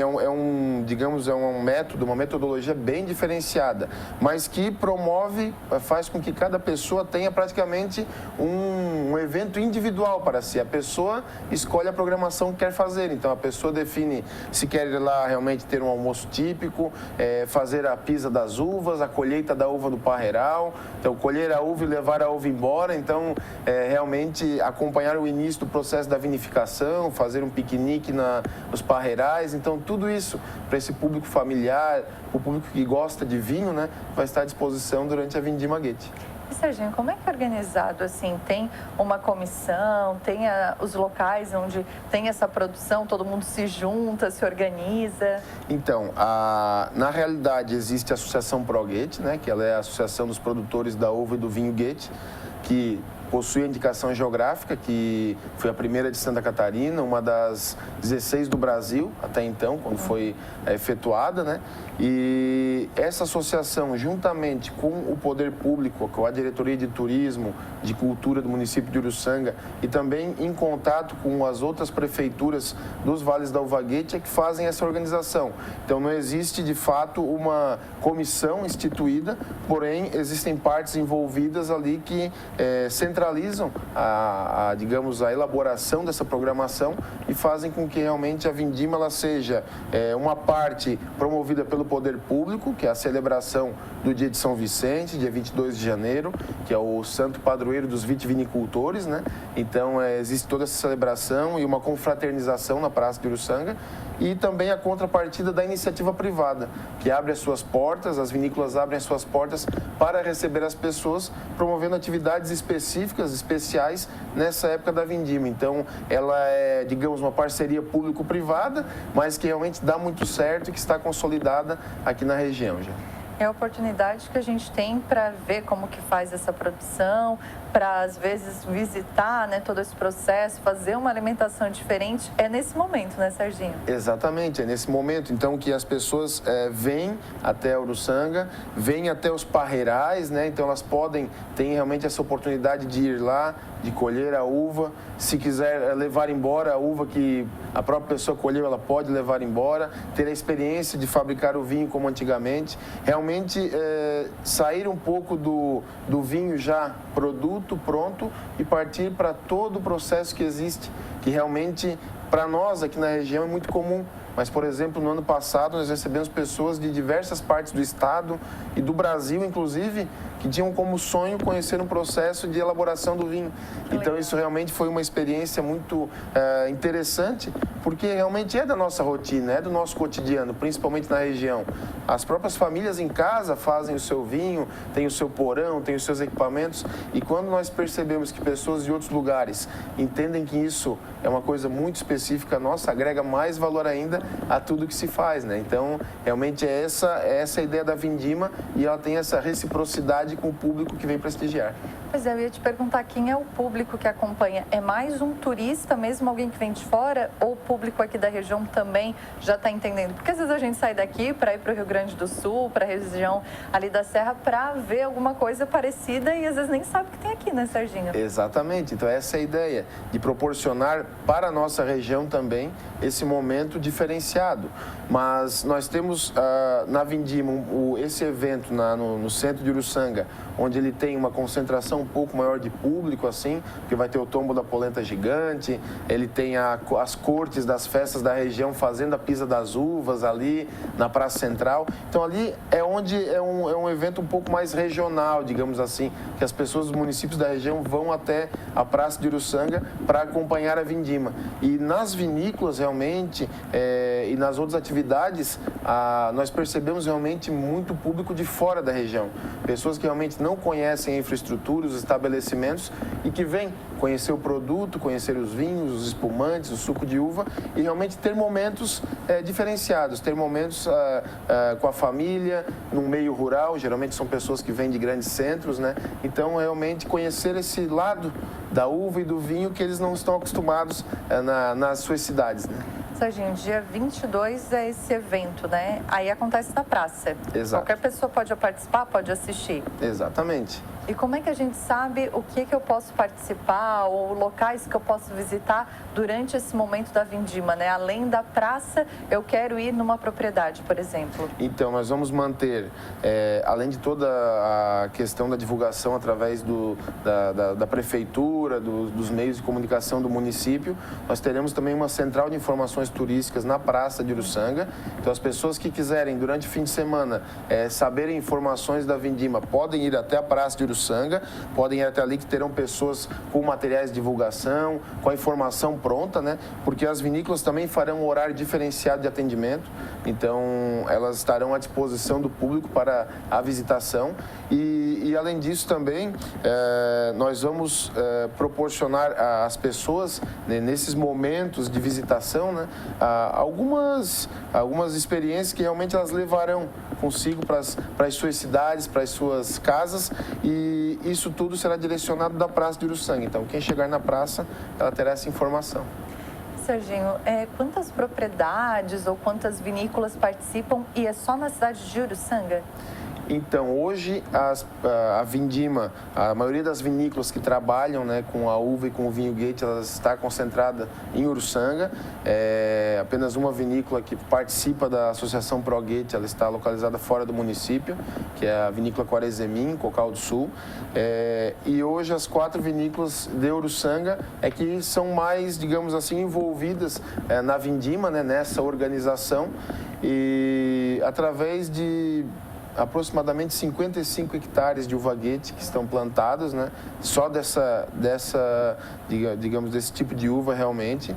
digamos, é um método, uma metodologia bem diferenciada, mas que promove, faz com que cada pessoa tenha praticamente um evento individual para si. A pessoa escolhe a programação que quer fazer, então a pessoa define se quer ir lá realmente ter um almoço típico, fazer a pisa das uvas, a colheita da uva do parreiral, então colher a uva e levar a uva embora, então realmente acompanhar o início do processo da vinificação, fazer um piquenique nos parreirais. Então, tudo isso para esse público familiar, o público que gosta de vinho, né, vai estar à disposição durante a Vindima Guete. E, Serginho, como é que é organizado? Assim, tem uma comissão, tem os locais onde tem essa produção, todo mundo se junta, se organiza? Então, na realidade, existe a Associação ProGuete, né, que ela é a Associação dos Produtores da Uva e do Vinho Guete, que possui a indicação geográfica, que foi a primeira de Santa Catarina, uma das 16 do Brasil, até então, quando foi efetuada, né? E essa associação, juntamente com o poder público, com a Diretoria de Turismo, de Cultura do município de Uruçanga e também em contato com as outras prefeituras dos Vales da Uva Guete, é que fazem essa organização. Então, não existe, de fato, uma comissão instituída, porém, existem partes envolvidas ali que centralizam digamos, a elaboração dessa programação e fazem com que realmente a vindima ela seja uma parte promovida pelo poder público, que é a celebração do dia de São Vicente, dia 22 de janeiro, que é o santo padroeiro dos vitivinicultores, né? Então, existe toda essa celebração e uma confraternização na Praça de Uruçanga, e também a contrapartida da iniciativa privada, que abre as suas portas, as vinícolas abrem as suas portas para receber as pessoas, promovendo atividades específicas, especiais, nessa época da vindima. Então, ela é, digamos, uma parceria público-privada, mas que realmente dá muito certo e que está consolidada aqui na região já. É a oportunidade que a gente tem para ver como que faz essa produção, para às vezes visitar, né, todo esse processo, fazer uma alimentação diferente. É nesse momento, né, Serginho? Exatamente, é nesse momento. Então, que as pessoas vêm até Uruçanga, vêm até os parreirais, né? Então, elas têm realmente essa oportunidade de ir lá, de colher a uva. Se quiser levar embora a uva que a própria pessoa colheu, ela pode levar embora, ter a experiência de fabricar o vinho como antigamente. Realmente, sair um pouco do vinho já produto, pronto, e partir para todo o processo que existe, que realmente, para nós aqui na região, é muito comum. Mas, por exemplo, no ano passado, nós recebemos pessoas de diversas partes do estado e do Brasil, inclusive, que tinham como sonho conhecer um processo de elaboração do vinho. Então, isso realmente foi uma experiência muito interessante, porque realmente é da nossa rotina, é do nosso cotidiano, principalmente na região. As próprias famílias em casa fazem o seu vinho, tem o seu porão, tem os seus equipamentos, e quando nós percebemos que pessoas de outros lugares entendem que isso é uma coisa muito específica nossa, agrega mais valor ainda a tudo que se faz, né? Então, realmente é essa a ideia da vindima, e ela tem essa reciprocidade com o público que vem prestigiar. Pois é, eu ia te perguntar, quem é o público que acompanha? É mais um turista mesmo, alguém que vem de fora, ou o público aqui da região também já está entendendo? Porque às vezes a gente sai daqui para ir para o Rio Grande do Sul, para a região ali da Serra, para ver alguma coisa parecida e às vezes nem sabe o que tem aqui, né, Serginho? Exatamente, então essa é a ideia, de proporcionar para a nossa região também esse momento diferenciado. Mas nós temos na Vindima esse evento no centro de Uruçanga, onde ele tem uma concentração um pouco maior de público, assim, porque vai ter o tombo da polenta gigante, ele tem as cortes das festas da região fazendo a pisa das uvas ali na Praça Central. Então ali é onde é um evento um pouco mais regional, digamos assim, que as pessoas dos municípios da região vão até a Praça de Uruçanga para acompanhar a vindima. E nas vinícolas realmente e nas outras atividades, nós percebemos realmente muito público de fora da região, pessoas que realmente não conhecem a infraestrutura, os estabelecimentos, e que vêm conhecer o produto, conhecer os vinhos, os espumantes, o suco de uva, e realmente ter momentos diferenciados, ter momentos com a família, num meio rural, geralmente são pessoas que vêm de grandes centros, né? Então, realmente conhecer esse lado da uva e do vinho que eles não estão acostumados nas suas cidades, né? Serginho, dia 22 é esse evento, né? Aí acontece na praça. Exato. Qualquer pessoa pode participar, pode assistir. Exatamente. E como é que a gente sabe o que eu posso participar ou locais que eu posso visitar durante esse momento da vindima, né? Além da praça, eu quero ir numa propriedade, por exemplo. Então, nós vamos manter, além de toda a questão da divulgação através da prefeitura, dos meios de comunicação do município, nós teremos também uma central de informações turísticas na Praça de Uruçanga. Então, as pessoas que quiserem, durante o fim de semana, saberem informações da Vindima, podem ir até a Praça de Uruçanga, podem ir até ali que terão pessoas com materiais de divulgação, com a informação pronta, né? Porque as vinícolas também farão um horário diferenciado de atendimento, então elas estarão à disposição do público para a visitação e além disso também nós vamos proporcionar às pessoas, né, nesses momentos de visitação, né, algumas experiências que realmente elas levarão consigo para as suas cidades, para as suas casas, e isso tudo será direcionado da Praça de Uruçanga. Então, quem chegar na praça, ela terá essa informação. Serginho, quantas propriedades ou quantas vinícolas participam e é só na cidade de Uruçanga? Então, hoje, a Vindima, a maioria das vinícolas que trabalham, né, com a uva e com o vinho Goethe, ela está concentrada em Uruçanga. Apenas uma vinícola que participa da Associação Pro Goethe, ela está localizada fora do município, que é a vinícola Quarezemim, em Cocal do Sul. E hoje, as 4 vinícolas de Uruçanga que são mais, digamos assim, envolvidas na Vindima, né, nessa organização, e através de aproximadamente 55 hectares de uva Goethe que estão plantados, né? Só digamos, desse tipo de uva realmente.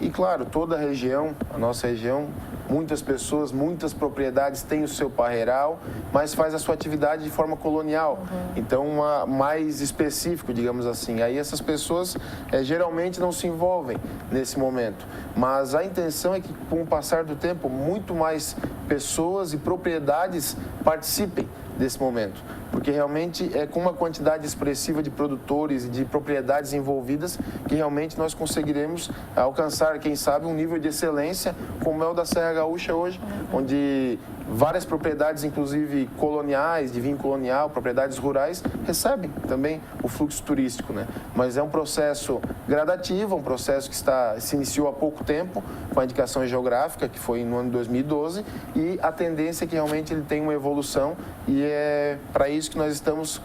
E claro, toda a região, a nossa região, muitas pessoas, muitas propriedades têm o seu parreiral, mas faz a sua atividade de forma colonial. Então, mais específico, digamos assim. Aí essas pessoas geralmente não se envolvem nesse momento. Mas a intenção é que, com o passar do tempo, muito mais pessoas e propriedades participem desse momento, porque realmente é com uma quantidade expressiva de produtores e de propriedades envolvidas que realmente nós conseguiremos alcançar, quem sabe, um nível de excelência como é o da Serra Gaúcha hoje, onde várias propriedades, inclusive coloniais, de vinho colonial, propriedades rurais, recebem também o fluxo turístico, né? Mas é um processo gradativo, um processo que se iniciou há pouco tempo, com a indicação geográfica, que foi no ano de 2012, e a tendência é que realmente ele tem uma evolução, e é para isso que nós estamos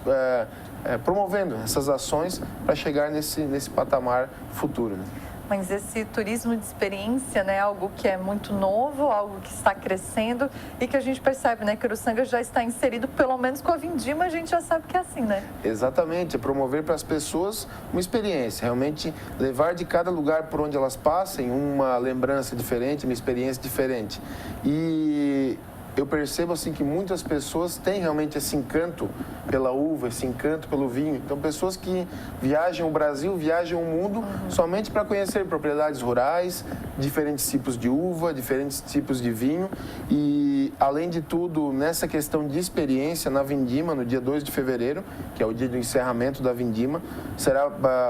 promovendo essas ações para chegar nesse patamar futuro, né? Mas esse turismo de experiência, né, algo que é muito novo, algo que está crescendo e que a gente percebe, né, que Uruçanga já está inserido, pelo menos com a Vindima, a gente já sabe que é assim, né? Exatamente, é promover para as pessoas uma experiência, realmente levar de cada lugar por onde elas passem uma lembrança diferente, uma experiência diferente. E eu percebo assim que muitas pessoas têm realmente esse encanto pela uva, esse encanto pelo vinho. Então, pessoas que viajam o Brasil, viajam o mundo somente para conhecer propriedades rurais, diferentes tipos de uva, diferentes tipos de vinho. E, além de tudo, nessa questão de experiência, na Vindima, no dia 2 de fevereiro, que é o dia do encerramento da Vindima,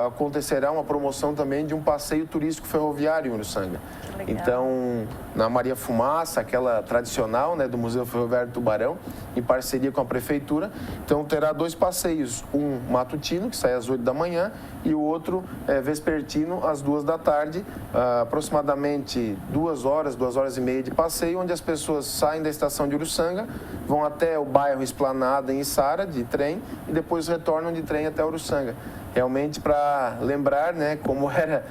acontecerá uma promoção também de um passeio turístico ferroviário em Uruçanga. Então, na Maria Fumaça, aquela tradicional, né, do Museu Ferroviário do Tubarão, em parceria com a Prefeitura. Então, terá 2 passeios, um matutino, que sai às 8 da manhã, e o outro vespertino, às 2 da tarde, aproximadamente 2 horas, 2 horas e meia de passeio, onde as pessoas saem da estação de Uruçanga, vão até o bairro Esplanada, em Içara, de trem, e depois retornam de trem até Uruçanga. Realmente para lembrar, né, como era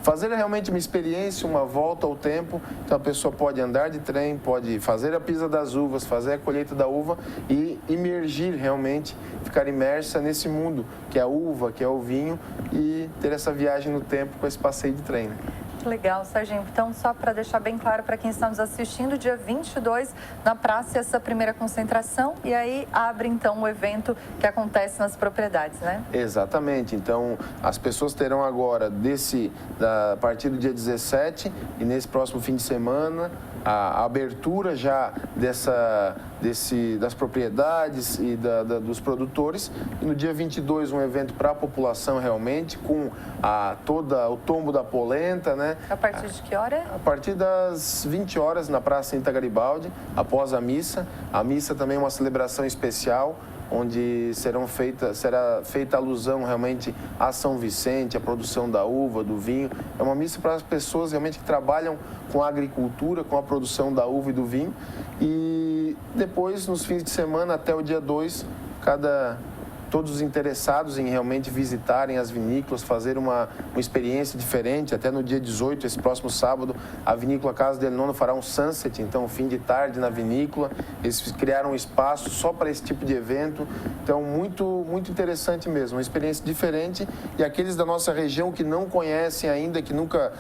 fazer realmente uma experiência, uma volta ao tempo. Então a pessoa pode andar de trem, pode fazer a pisa das uvas, fazer a colheita da uva e imergir realmente, ficar imersa nesse mundo que é a uva, que é o vinho, e ter essa viagem no tempo com esse passeio de trem, né? Legal, Serginho. Então, só para deixar bem claro para quem está nos assistindo, dia 22, na praça, essa primeira concentração, e aí abre, então, o evento que acontece nas propriedades, né? Exatamente. Então, as pessoas terão agora, a partir do dia 17, e nesse próximo fim de semana, a abertura já das propriedades e dos produtores, e no dia 22 um evento para a população realmente, com o tombo da polenta, né? A partir de que hora? A partir das 20 horas na Praça Santa Garibaldi, após a missa. A missa também é uma celebração especial, onde será feita alusão realmente a São Vicente, a produção da uva, do vinho. É uma missa para as pessoas realmente que trabalham com a agricultura, com a produção da uva e do vinho. E depois, nos fins de semana, até o dia 2, cada todos os interessados em realmente visitarem as vinícolas, fazer uma experiência diferente. Até no dia 18, esse próximo sábado, a vinícola Casa del Nono fará um sunset, então fim de tarde na vinícola. Eles criaram um espaço só para esse tipo de evento. Então, muito, muito interessante mesmo, uma experiência diferente. E aqueles da nossa região que não conhecem ainda, que nunca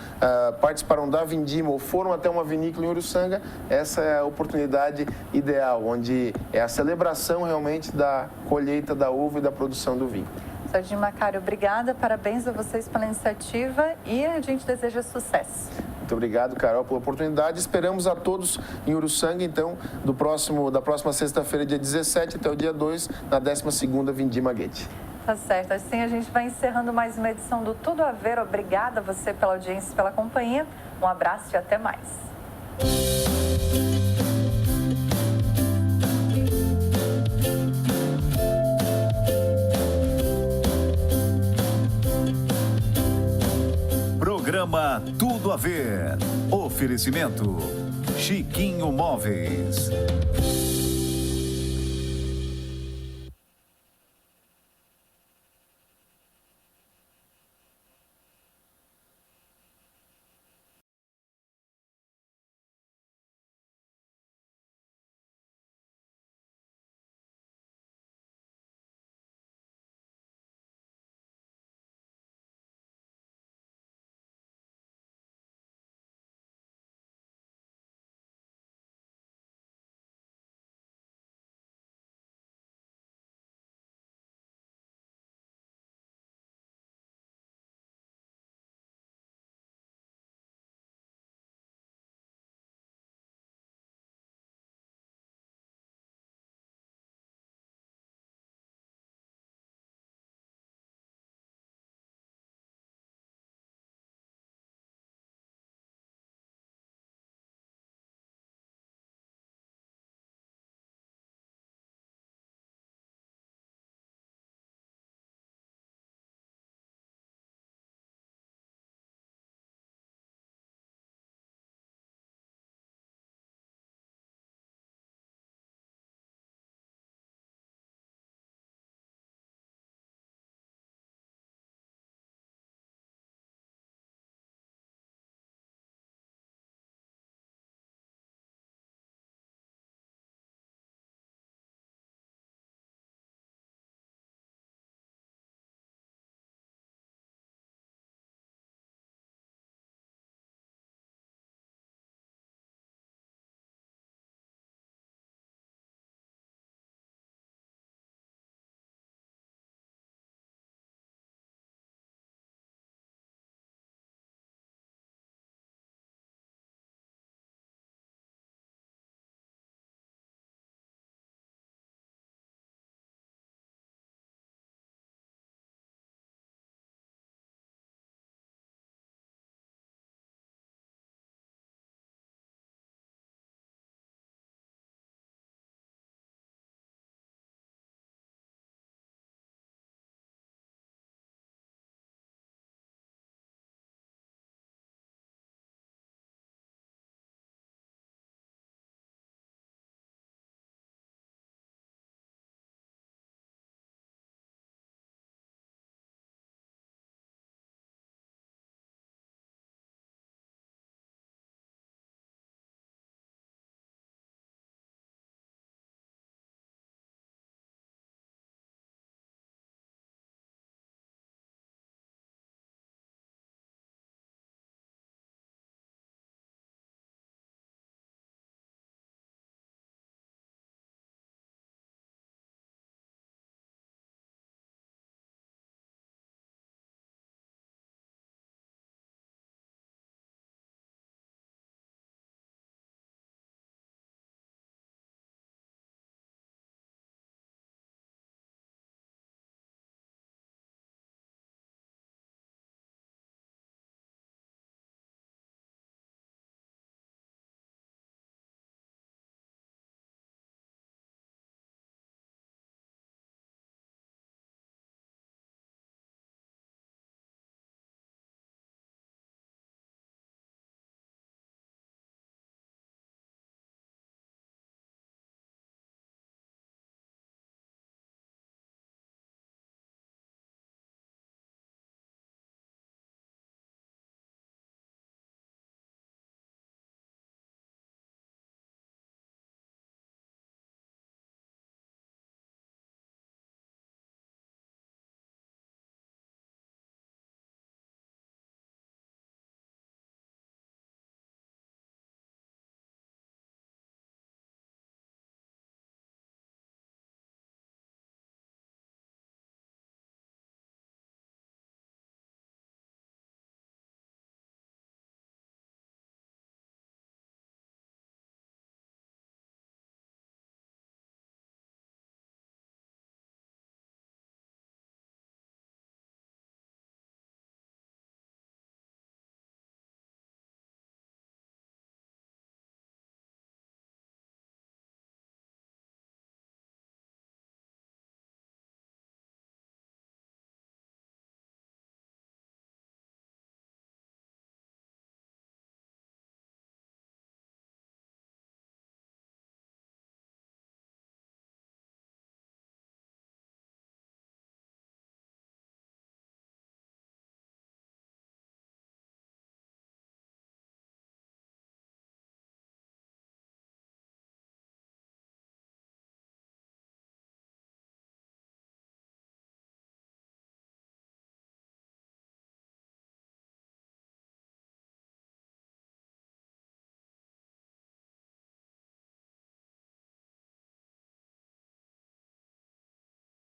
participaram da Vindima ou foram até uma vinícola em Uruçanga, essa é a oportunidade ideal, onde é a celebração realmente da colheita da uva e da produção do vinho. Sr. Jim Macário, obrigada, parabéns a vocês pela iniciativa e a gente deseja sucesso. Muito obrigado, Carol, pela oportunidade. Esperamos a todos em Uruçanga, então, da próxima sexta-feira, dia 17, até o dia 2, na 12ª Vindima Guete. Tá certo. Assim a gente vai encerrando mais uma edição do Tudo a Ver. Obrigada a você pela audiência e pela companhia. Um abraço e até mais. Programa Tudo a Ver. Oferecimento Chiquinho Móveis.